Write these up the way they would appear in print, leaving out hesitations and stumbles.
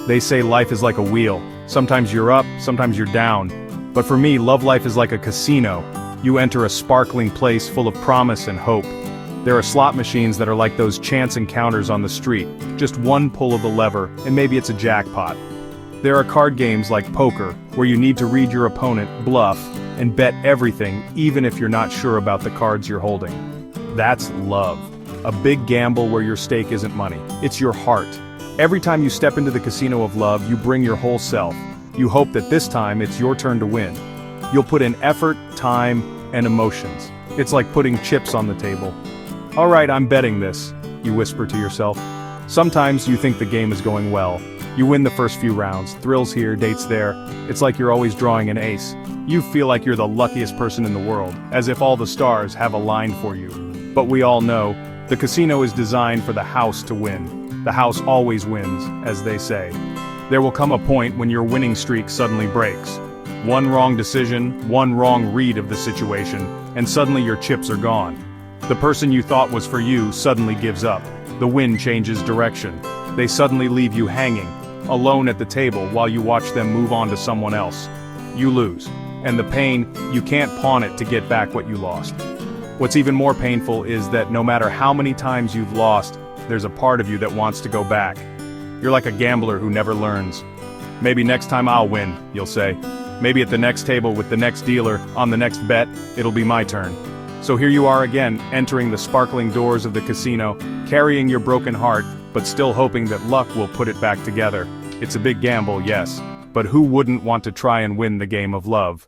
They say life is like a wheel. Sometimes you're up, sometimes you're down. But for me, love life is like a casino. You enter a sparkling place full of promise and hope. There are slot machines that are like those chance encounters on the street. Just one pull of the lever, and maybe it's a jackpot. There are card games like poker, where you need to read your opponent, bluff, and bet everything, even if you're not sure about the cards you're holding. That's love. A big gamble where your stake isn't money, it's your heart. Every time you step into the casino of love, you bring your whole self. You hope that this time it's your turn to win. You'll put in effort, time, and emotions. It's like putting chips on the table. All right, I'm betting this, you whisper to yourself. Sometimes you think the game is going well. You win the first few rounds, thrills here, dates there. It's like you're always drawing an ace. You feel like you're the luckiest person in the world, as if all the stars have aligned for you. But we all know, the casino is designed for the house to win. The house always wins, as they say. There will come a point when your winning streak suddenly breaks. One wrong decision, one wrong read of the situation, and suddenly your chips are gone. The person you thought was for you suddenly gives up. The wind changes direction. They suddenly leave you hanging, alone at the table while you watch them move on to someone else. You lose. And the pain, you can't pawn it to get back what you lost. What's even more painful is that no matter how many times you've lost, there's a part of you that wants to go back. You're like a gambler who never learns. Maybe next time I'll win, you'll say. Maybe at the next table with the next dealer, on the next bet, it'll be my turn. So here you are again, entering the sparkling doors of the casino, carrying your broken heart, but still hoping that luck will put it back together. It's a big gamble, yes, but who wouldn't want to try and win the game of love?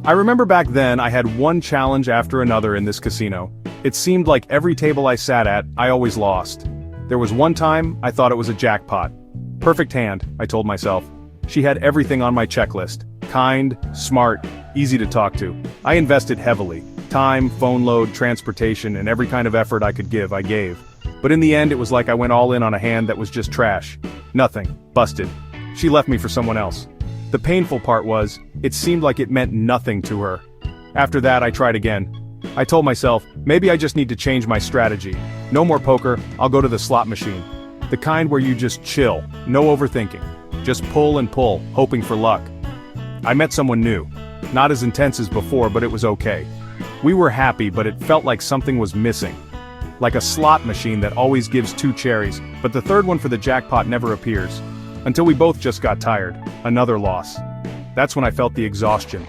I remember back then I had one challenge after another in this casino. It seemed like every table I sat at, I always lost. There was one time I thought it was a jackpot. Perfect hand, I told myself. She had everything on my checklist. Kind, smart, easy to talk to. I invested heavily. Time, phone load, transportation, and every kind of effort I could give, I gave. But in the end it was like I went all in on a hand that was just trash. Nothing. Busted. She left me for someone else. The painful part was, it seemed like it meant nothing to her. After that I tried again. I told myself, maybe I just need to change my strategy. No more poker, I'll go to the slot machine. The kind where you just chill, no overthinking. Just pull and pull, hoping for luck. I met someone new. Not as intense as before, but it was okay. We were happy, but it felt like something was missing. Like a slot machine that always gives 2 cherries, but the third one for the jackpot never appears. Until we both just got tired. Another loss. That's when I felt the exhaustion.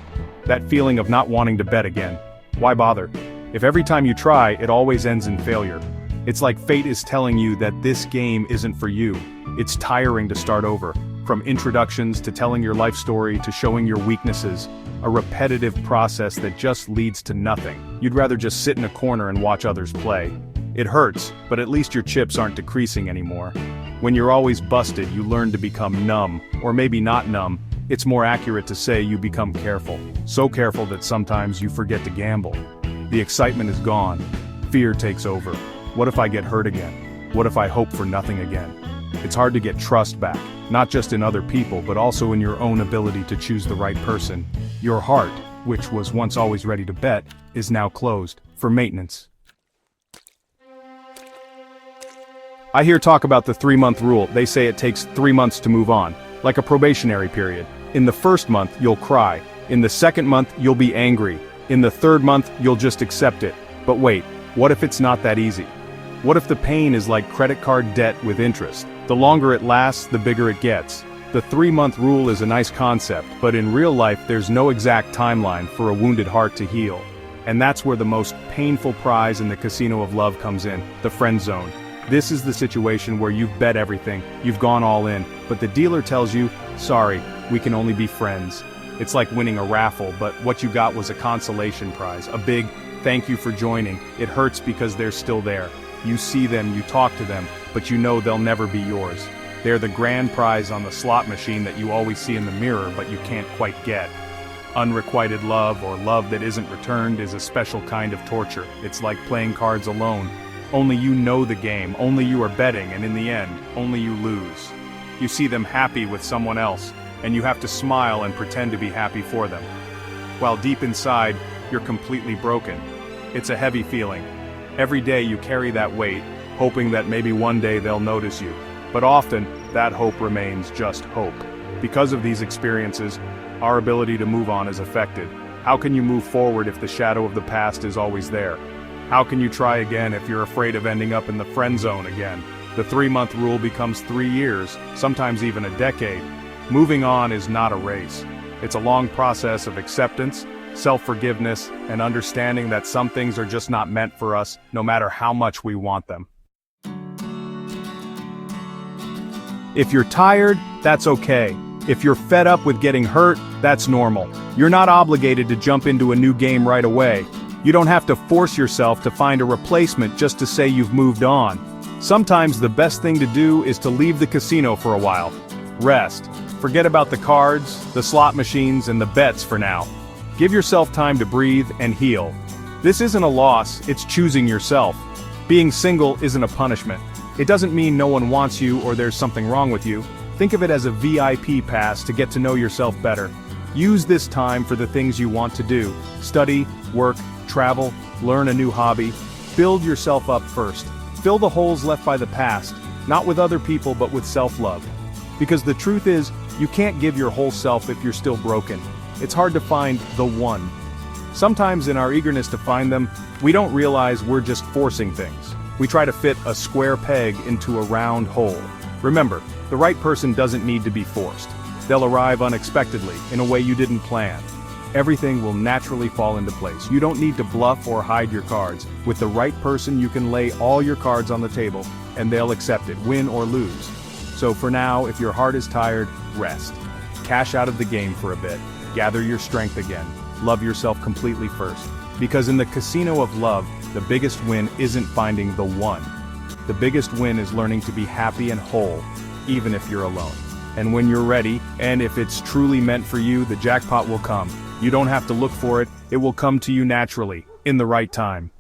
That feeling of not wanting to bet again. Why bother? If every time you try, it always ends in failure. It's like fate is telling you that this game isn't for you. It's tiring to start over. From introductions to telling your life story to showing your weaknesses. A repetitive process that just leads to nothing. You'd rather just sit in a corner and watch others play. It hurts, but at least your chips aren't decreasing anymore. When you're always busted, you learn to become numb, or maybe not numb. It's more accurate to say you become careful. So careful that sometimes you forget to gamble. The excitement is gone. Fear takes over. What if I get hurt again? What if I hope for nothing again? It's hard to get trust back, not just in other people, but also in your own ability to choose the right person. Your heart, which was once always ready to bet, is now closed, for maintenance. I hear talk about the 3-month rule. They say it takes 3 months to move on, like a probationary period. In the first month, you'll cry. In the second month, you'll be angry. In the third month, you'll just accept it. But wait, what if it's not that easy? What if the pain is like credit card debt with interest? The longer it lasts, the bigger it gets. The 3-month rule is a nice concept, but in real life there's no exact timeline for a wounded heart to heal. And that's where the most painful prize in the casino of love comes in, the friend zone. This is the situation where you've bet everything, you've gone all in, but the dealer tells you, sorry, we can only be friends. It's like winning a raffle, but what you got was a consolation prize, a big, thank you for joining. It hurts because they're still there. You see them, you talk to them, but you know they'll never be yours. They're the grand prize on the slot machine that you always see in the mirror, but you can't quite get. Unrequited love, or love that isn't returned, is a special kind of torture. It's like playing cards alone. Only you know the game, only you are betting, and in the end, only you lose. You see them happy with someone else, and you have to smile and pretend to be happy for them. While deep inside, you're completely broken. It's a heavy feeling. Every day you carry that weight, hoping that maybe one day they'll notice you. But often, that hope remains just hope. Because of these experiences, our ability to move on is affected. How can you move forward if the shadow of the past is always there? How can you try again if you're afraid of ending up in the friend zone again? The 3-month rule becomes 3 years, sometimes even a decade. Moving on is not a race. It's a long process of acceptance, self-forgiveness, and understanding that some things are just not meant for us, no matter how much we want them. If you're tired, that's okay. If you're fed up with getting hurt, that's normal. You're not obligated to jump into a new game right away. You don't have to force yourself to find a replacement just to say you've moved on. Sometimes the best thing to do is to leave the casino for a while. Rest. Forget about the cards, the slot machines, and the bets for now. Give yourself time to breathe and heal. This isn't a loss, it's choosing yourself. Being single isn't a punishment. It doesn't mean no one wants you or there's something wrong with you. Think of it as a VIP pass to get to know yourself better. Use this time for the things you want to do. Study, work, travel, learn a new hobby. Build yourself up first. Fill the holes left by the past, not with other people but with self-love. Because the truth is, you can't give your whole self if you're still broken. It's hard to find the one. Sometimes in our eagerness to find them, we don't realize we're just forcing things. We try to fit a square peg into a round hole. Remember, the right person doesn't need to be forced. They'll arrive unexpectedly, in a way you didn't plan. Everything will naturally fall into place. You don't need to bluff or hide your cards. With the right person, you can lay all your cards on the table, and they'll accept it, win or lose. So for now, if your heart is tired, rest. Cash out of the game for a bit. Gather your strength again. Love yourself completely first. Because in the casino of love, the biggest win isn't finding the one. The biggest win is learning to be happy and whole, even if you're alone. And when you're ready, and if it's truly meant for you, the jackpot will come. You don't have to look for it, it will come to you naturally, in the right time.